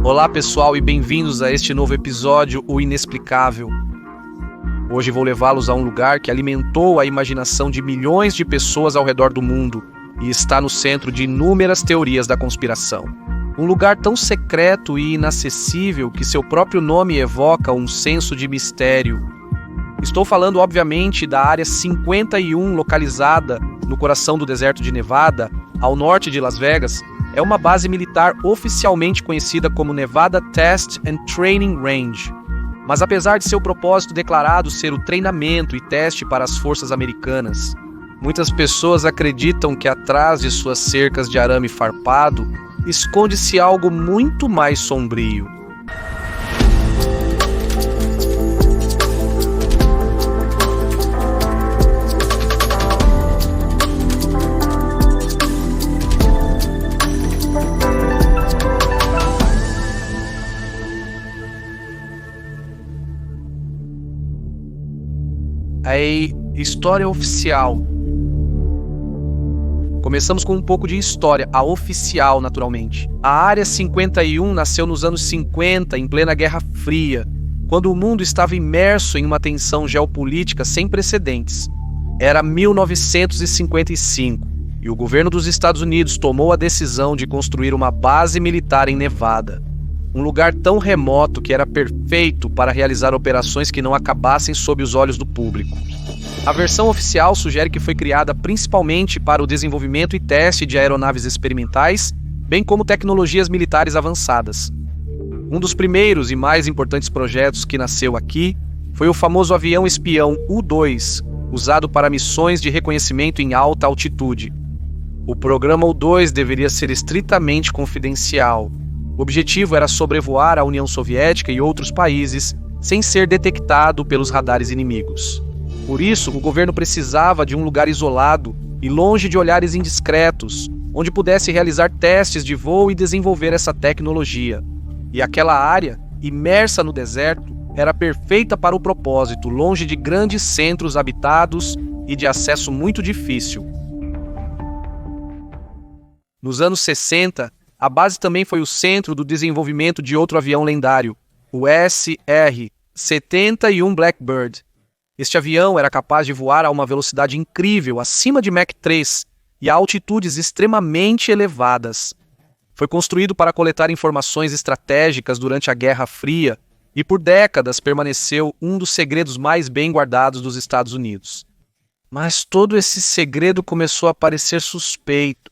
Olá pessoal e bem-vindos a este novo episódio, O Inexplicável. Hoje vou levá-los a um lugar que alimentou a imaginação de milhões de pessoas ao redor do mundo e está no centro de inúmeras teorias da conspiração. Um lugar tão secreto e inacessível que seu próprio nome evoca um senso de mistério. Estou falando, obviamente, da Área 51, localizada no coração do deserto de Nevada, ao norte de Las Vegas. É uma base militar oficialmente conhecida como Nevada Test and Training Range. Mas apesar de seu propósito declarado ser o treinamento e teste para as forças americanas, muitas pessoas acreditam que atrás de suas cercas de arame farpado esconde-se algo muito mais sombrio. A história oficial. Começamos com um pouco de história, a oficial, naturalmente. A Área 51 nasceu nos anos 50, em plena Guerra Fria, quando o mundo estava imerso em uma tensão geopolítica sem precedentes. Era 1955, e o governo dos Estados Unidos tomou a decisão de construir uma base militar em Nevada. Um lugar tão remoto que era perfeito para realizar operações que não acabassem sob os olhos do público. A versão oficial sugere que foi criada principalmente para o desenvolvimento e teste de aeronaves experimentais, bem como tecnologias militares avançadas. Um dos primeiros e mais importantes projetos que nasceu aqui foi o famoso avião espião U-2, usado para missões de reconhecimento em alta altitude. O programa U-2 deveria ser estritamente confidencial. O objetivo era sobrevoar a União Soviética e outros países sem ser detectado pelos radares inimigos. Por isso, o governo precisava de um lugar isolado e longe de olhares indiscretos, onde pudesse realizar testes de voo e desenvolver essa tecnologia. E aquela área, imersa no deserto, era perfeita para o propósito, longe de grandes centros habitados e de acesso muito difícil. Nos anos 60, a base também foi o centro do desenvolvimento de outro avião lendário, o SR-71 Blackbird. Este avião era capaz de voar a uma velocidade incrível, acima de Mach 3, e a altitudes extremamente elevadas. Foi construído para coletar informações estratégicas durante a Guerra Fria e por décadas permaneceu um dos segredos mais bem guardados dos Estados Unidos. Mas todo esse segredo começou a parecer suspeito.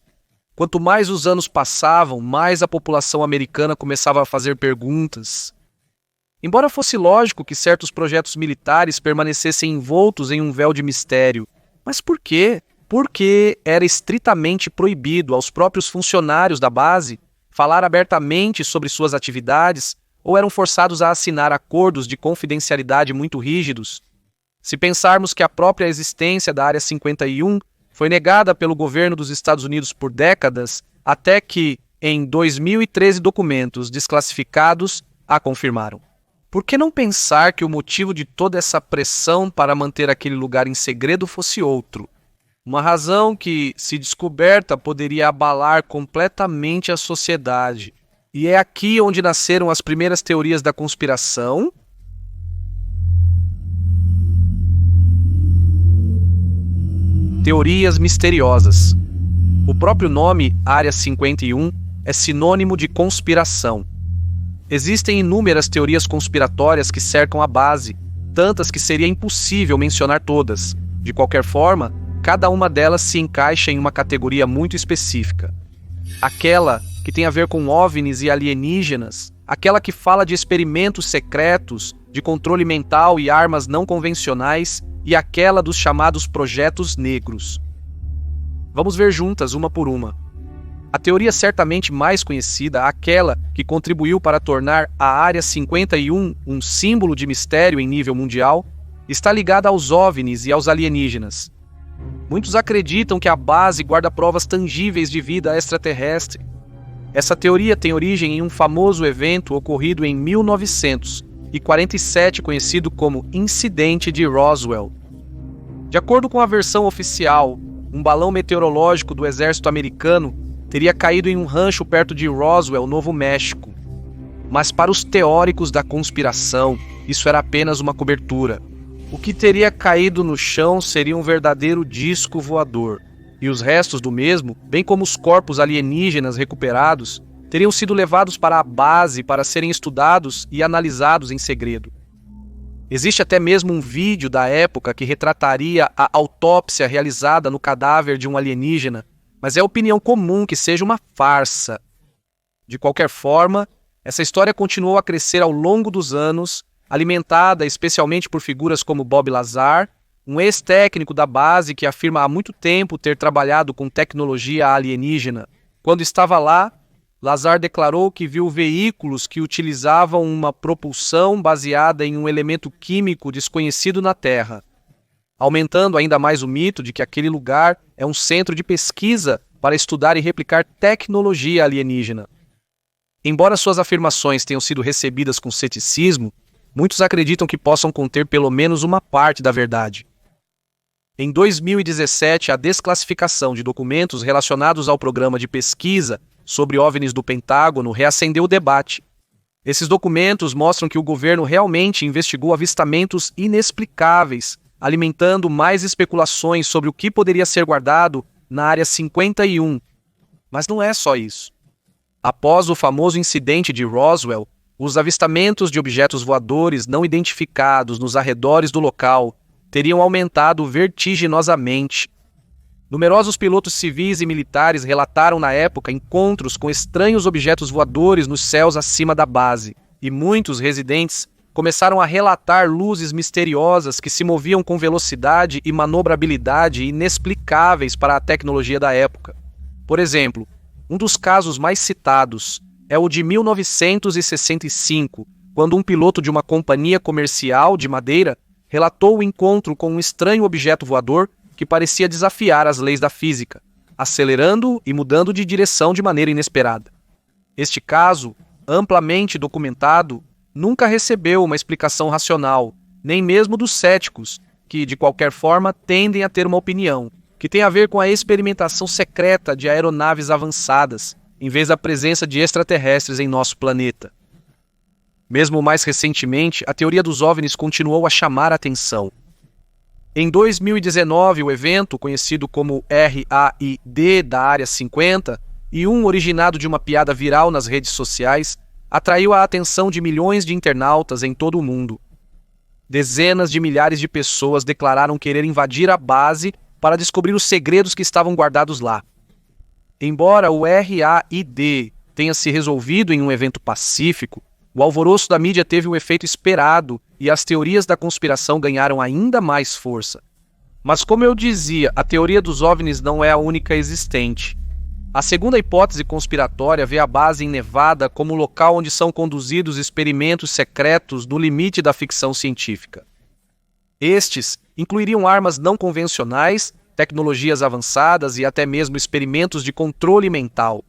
Quanto mais os anos passavam, mais a população americana começava a fazer perguntas. Embora fosse lógico que certos projetos militares permanecessem envoltos em um véu de mistério, mas por quê? Porque era estritamente proibido aos próprios funcionários da base falar abertamente sobre suas atividades ou eram forçados a assinar acordos de confidencialidade muito rígidos. Se pensarmos que a própria existência da Área 51 foi negada pelo governo dos Estados Unidos por décadas, até que, em 2013, documentos desclassificados a confirmaram. Por que não pensar que o motivo de toda essa pressão para manter aquele lugar em segredo fosse outro? Uma razão que, se descoberta, poderia abalar completamente a sociedade. E é aqui onde nasceram as primeiras teorias da conspiração. Teorias misteriosas. O próprio nome, Área 51, é sinônimo de conspiração. Existem inúmeras teorias conspiratórias que cercam a base, tantas que seria impossível mencionar todas. De qualquer forma, cada uma delas se encaixa em uma categoria muito específica. Aquela que tem a ver com OVNIs e alienígenas, aquela que fala de experimentos secretos, de controle mental e armas não convencionais, e aquela dos chamados projetos negros. Vamos ver juntas, uma por uma. A teoria certamente mais conhecida, aquela que contribuiu para tornar a Área 51 um símbolo de mistério em nível mundial, está ligada aos OVNIs e aos alienígenas. Muitos acreditam que a base guarda provas tangíveis de vida extraterrestre. Essa teoria tem origem em um famoso evento ocorrido em 1947, conhecido como Incidente de Roswell. De acordo com a versão oficial, um balão meteorológico do exército americano teria caído em um rancho perto de Roswell, Novo México. Mas para os teóricos da conspiração, isso era apenas uma cobertura. O que teria caído no chão seria um verdadeiro disco voador, e os restos do mesmo, bem como os corpos alienígenas recuperados, teriam sido levados para a base para serem estudados e analisados em segredo. Existe até mesmo um vídeo da época que retrataria a autópsia realizada no cadáver de um alienígena, mas é opinião comum que seja uma farsa. De qualquer forma, essa história continuou a crescer ao longo dos anos, alimentada especialmente por figuras como Bob Lazar, um ex-técnico da base que afirma há muito tempo ter trabalhado com tecnologia alienígena. Quando estava lá, Lazar declarou que viu veículos que utilizavam uma propulsão baseada em um elemento químico desconhecido na Terra, aumentando ainda mais o mito de que aquele lugar é um centro de pesquisa para estudar e replicar tecnologia alienígena. Embora suas afirmações tenham sido recebidas com ceticismo, muitos acreditam que possam conter pelo menos uma parte da verdade. Em 2017, a desclassificação de documentos relacionados ao programa de pesquisa sobre OVNIs do Pentágono reacendeu o debate. Esses documentos mostram que o governo realmente investigou avistamentos inexplicáveis, alimentando mais especulações sobre o que poderia ser guardado na Área 51. Mas não é só isso. Após o famoso incidente de Roswell, os avistamentos de objetos voadores não identificados nos arredores do local teriam aumentado vertiginosamente. Numerosos pilotos civis e militares relataram na época encontros com estranhos objetos voadores nos céus acima da base, e muitos residentes começaram a relatar luzes misteriosas que se moviam com velocidade e manobrabilidade inexplicáveis para a tecnologia da época. Por exemplo, um dos casos mais citados é o de 1965, quando um piloto de uma companhia comercial de madeira relatou o encontro com um estranho objeto voador que parecia desafiar as leis da física, acelerando e mudando de direção de maneira inesperada. Este caso, amplamente documentado, nunca recebeu uma explicação racional, nem mesmo dos céticos, que, de qualquer forma, tendem a ter uma opinião, que tem a ver com a experimentação secreta de aeronaves avançadas, em vez da presença de extraterrestres em nosso planeta. Mesmo mais recentemente, a teoria dos OVNIs continuou a chamar a atenção. Em 2019, o evento, conhecido como RAID da Área 50, e originado de uma piada viral nas redes sociais, atraiu a atenção de milhões de internautas em todo o mundo. Dezenas de milhares de pessoas declararam querer invadir a base para descobrir os segredos que estavam guardados lá. Embora o RAID tenha se resolvido em um evento pacífico, o alvoroço da mídia teve o efeito esperado e as teorias da conspiração ganharam ainda mais força. Mas como eu dizia, a teoria dos OVNIs não é a única existente. A segunda hipótese conspiratória vê a base em Nevada como o local onde são conduzidos experimentos secretos no limite da ficção científica. Estes incluiriam armas não convencionais, tecnologias avançadas e até mesmo experimentos de controle mental.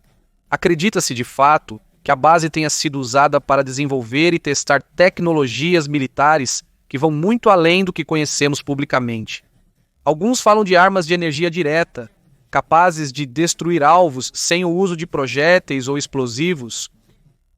Acredita-se, de fato, que a base tenha sido usada para desenvolver e testar tecnologias militares que vão muito além do que conhecemos publicamente. Alguns falam de armas de energia direta, capazes de destruir alvos sem o uso de projéteis ou explosivos.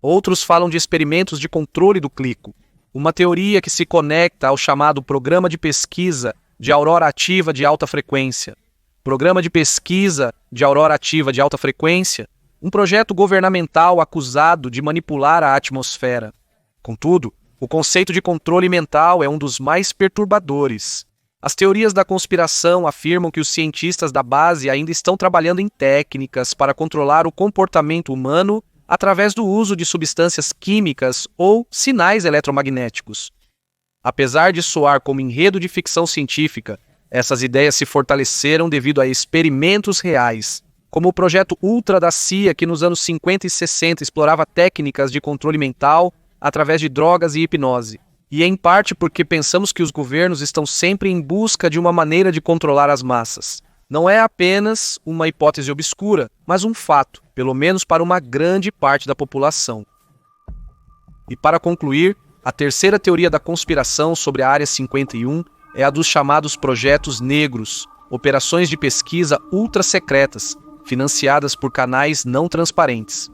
Outros falam de experimentos de controle do clico, uma teoria que se conecta ao chamado Programa de Pesquisa de Aurora Ativa de Alta Frequência. Programa de Pesquisa de Aurora Ativa de Alta Frequência, um projeto governamental acusado de manipular a atmosfera. Contudo, o conceito de controle mental é um dos mais perturbadores. As teorias da conspiração afirmam que os cientistas da base ainda estão trabalhando em técnicas para controlar o comportamento humano através do uso de substâncias químicas ou sinais eletromagnéticos. Apesar de soar como enredo de ficção científica, essas ideias se fortaleceram devido a experimentos reais, como o projeto Ultra da CIA, que nos anos 50 e 60 explorava técnicas de controle mental através de drogas e hipnose. E em parte porque pensamos que os governos estão sempre em busca de uma maneira de controlar as massas. Não é apenas uma hipótese obscura, mas um fato, pelo menos para uma grande parte da população. E para concluir, a terceira teoria da conspiração sobre a Área 51 é a dos chamados projetos negros, operações de pesquisa ultra secretas, financiadas por canais não transparentes.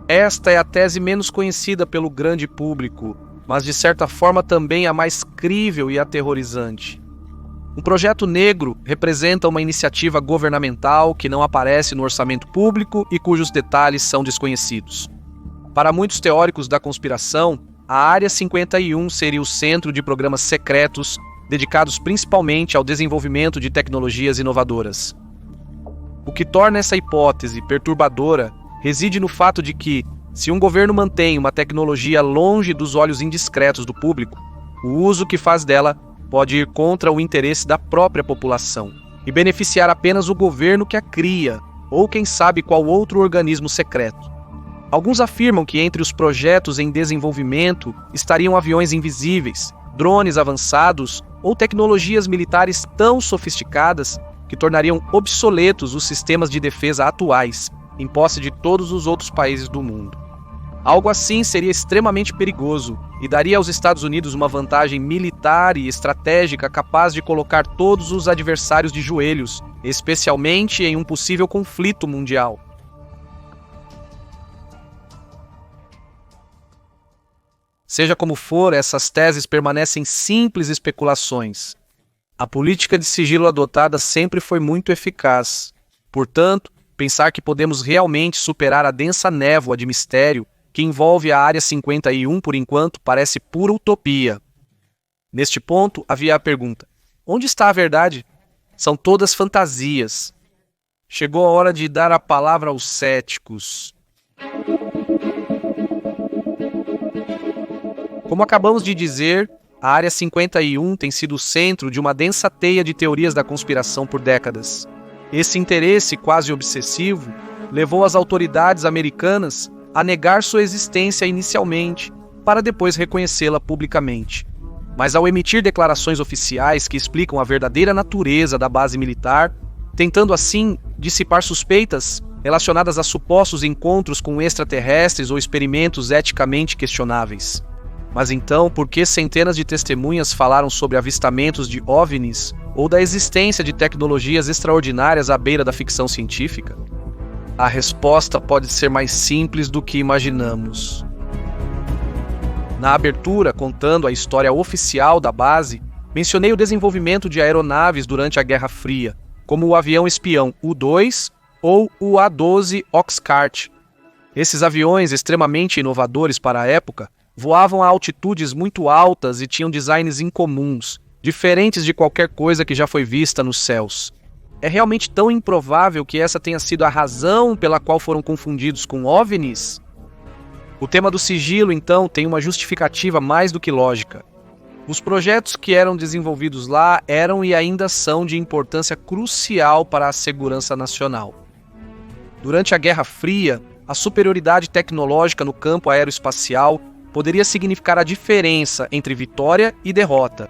Esta é a tese menos conhecida pelo grande público, mas de certa forma também a mais crível e aterrorizante. Um projeto negro representa uma iniciativa governamental que não aparece no orçamento público e cujos detalhes são desconhecidos. Para muitos teóricos da conspiração, a Área 51 seria o centro de programas secretos dedicados principalmente ao desenvolvimento de tecnologias inovadoras. O que torna essa hipótese perturbadora reside no fato de que, se um governo mantém uma tecnologia longe dos olhos indiscretos do público, o uso que faz dela pode ir contra o interesse da própria população e beneficiar apenas o governo que a cria, ou quem sabe qual outro organismo secreto. Alguns afirmam que entre os projetos em desenvolvimento estariam aviões invisíveis, drones avançados ou tecnologias militares tão sofisticadas que tornariam obsoletos os sistemas de defesa atuais, em posse de todos os outros países do mundo. Algo assim seria extremamente perigoso e daria aos Estados Unidos uma vantagem militar e estratégica capaz de colocar todos os adversários de joelhos, especialmente em um possível conflito mundial. Seja como for, essas teses permanecem simples especulações. A política de sigilo adotada sempre foi muito eficaz. Portanto, pensar que podemos realmente superar a densa névoa de mistério que envolve a Área 51 por enquanto parece pura utopia. Neste ponto, havia a pergunta: onde está a verdade? São todas fantasias. Chegou a hora de dar a palavra aos céticos. Como acabamos de dizer, a Área 51 tem sido o centro de uma densa teia de teorias da conspiração por décadas. Esse interesse quase obsessivo levou as autoridades americanas a negar sua existência inicialmente, para depois reconhecê-la publicamente. Mas ao emitir declarações oficiais que explicam a verdadeira natureza da base militar, tentando assim dissipar suspeitas relacionadas a supostos encontros com extraterrestres ou experimentos eticamente questionáveis. Mas então, por que centenas de testemunhas falaram sobre avistamentos de OVNIs ou da existência de tecnologias extraordinárias à beira da ficção científica? A resposta pode ser mais simples do que imaginamos. Na abertura, contando a história oficial da base, mencionei o desenvolvimento de aeronaves durante a Guerra Fria, como o avião espião U-2 ou o A-12 Oxcart. Esses aviões extremamente inovadores para a época voavam a altitudes muito altas e tinham designs incomuns, diferentes de qualquer coisa que já foi vista nos céus. É realmente tão improvável que essa tenha sido a razão pela qual foram confundidos com OVNIs? O tema do sigilo, então, tem uma justificativa mais do que lógica. Os projetos que eram desenvolvidos lá eram e ainda são de importância crucial para a segurança nacional. Durante a Guerra Fria, a superioridade tecnológica no campo aeroespacial poderia significar a diferença entre vitória e derrota.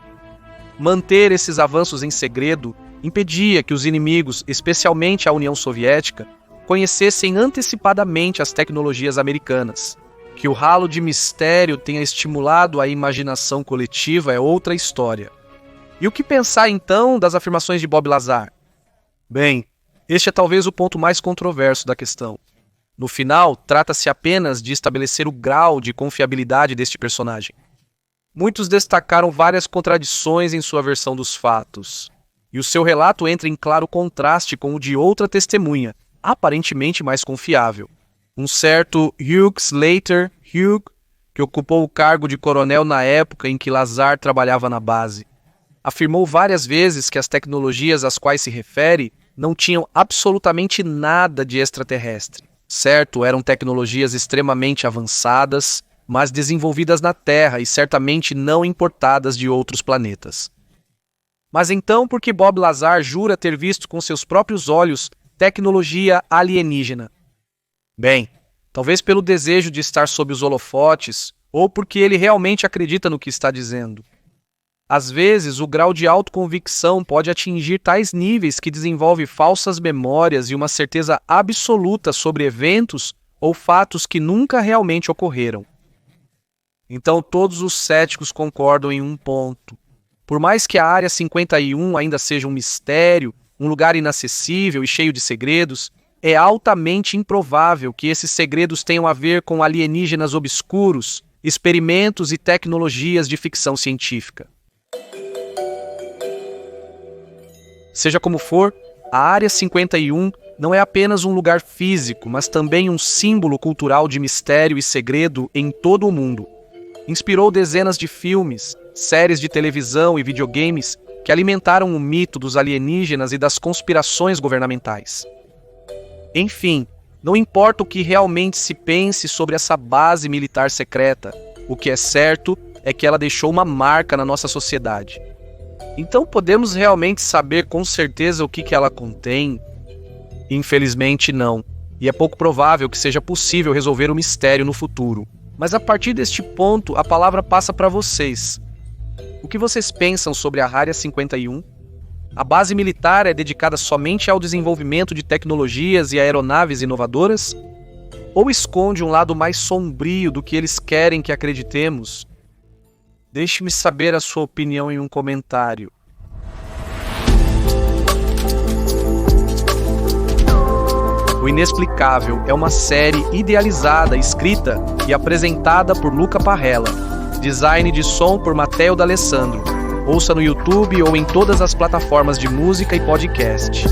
Manter esses avanços em segredo impedia que os inimigos, especialmente a União Soviética, conhecessem antecipadamente as tecnologias americanas. Que o halo de mistério tenha estimulado a imaginação coletiva é outra história. E o que pensar então das afirmações de Bob Lazar? Bem, este é talvez o ponto mais controverso da questão. No final, trata-se apenas de estabelecer o grau de confiabilidade deste personagem. Muitos destacaram várias contradições em sua versão dos fatos, e o seu relato entra em claro contraste com o de outra testemunha, aparentemente mais confiável. Um certo Hugh Slater, que ocupou o cargo de coronel na época em que Lazar trabalhava na base, afirmou várias vezes que as tecnologias às quais se refere não tinham absolutamente nada de extraterrestre. Certo, eram tecnologias extremamente avançadas, mas desenvolvidas na Terra e certamente não importadas de outros planetas. Mas então por que Bob Lazar jura ter visto com seus próprios olhos tecnologia alienígena? Bem, talvez pelo desejo de estar sob os holofotes, ou porque ele realmente acredita no que está dizendo. Às vezes, o grau de autoconvicção pode atingir tais níveis que desenvolve falsas memórias e uma certeza absoluta sobre eventos ou fatos que nunca realmente ocorreram. Então, todos os céticos concordam em um ponto. Por mais que a Área 51 ainda seja um mistério, um lugar inacessível e cheio de segredos, é altamente improvável que esses segredos tenham a ver com alienígenas obscuros, experimentos e tecnologias de ficção científica. Seja como for, a Área 51 não é apenas um lugar físico, mas também um símbolo cultural de mistério e segredo em todo o mundo. Inspirou dezenas de filmes, séries de televisão e videogames que alimentaram o mito dos alienígenas e das conspirações governamentais. Enfim, não importa o que realmente se pense sobre essa base militar secreta, o que é certo é que ela deixou uma marca na nossa sociedade. Então podemos realmente saber com certeza o que ela contém? Infelizmente não, e é pouco provável que seja possível resolver o mistério no futuro. Mas a partir deste ponto, a palavra passa para vocês. O que vocês pensam sobre a Área 51? A base militar é dedicada somente ao desenvolvimento de tecnologias e aeronaves inovadoras? Ou esconde um lado mais sombrio do que eles querem que acreditemos? Deixe-me saber a sua opinião em um comentário. O Inexplicável é uma série idealizada, escrita e apresentada por Luca Parrella. Design de som por Matteo D'Alessandro. Ouça no YouTube ou em todas as plataformas de música e podcast.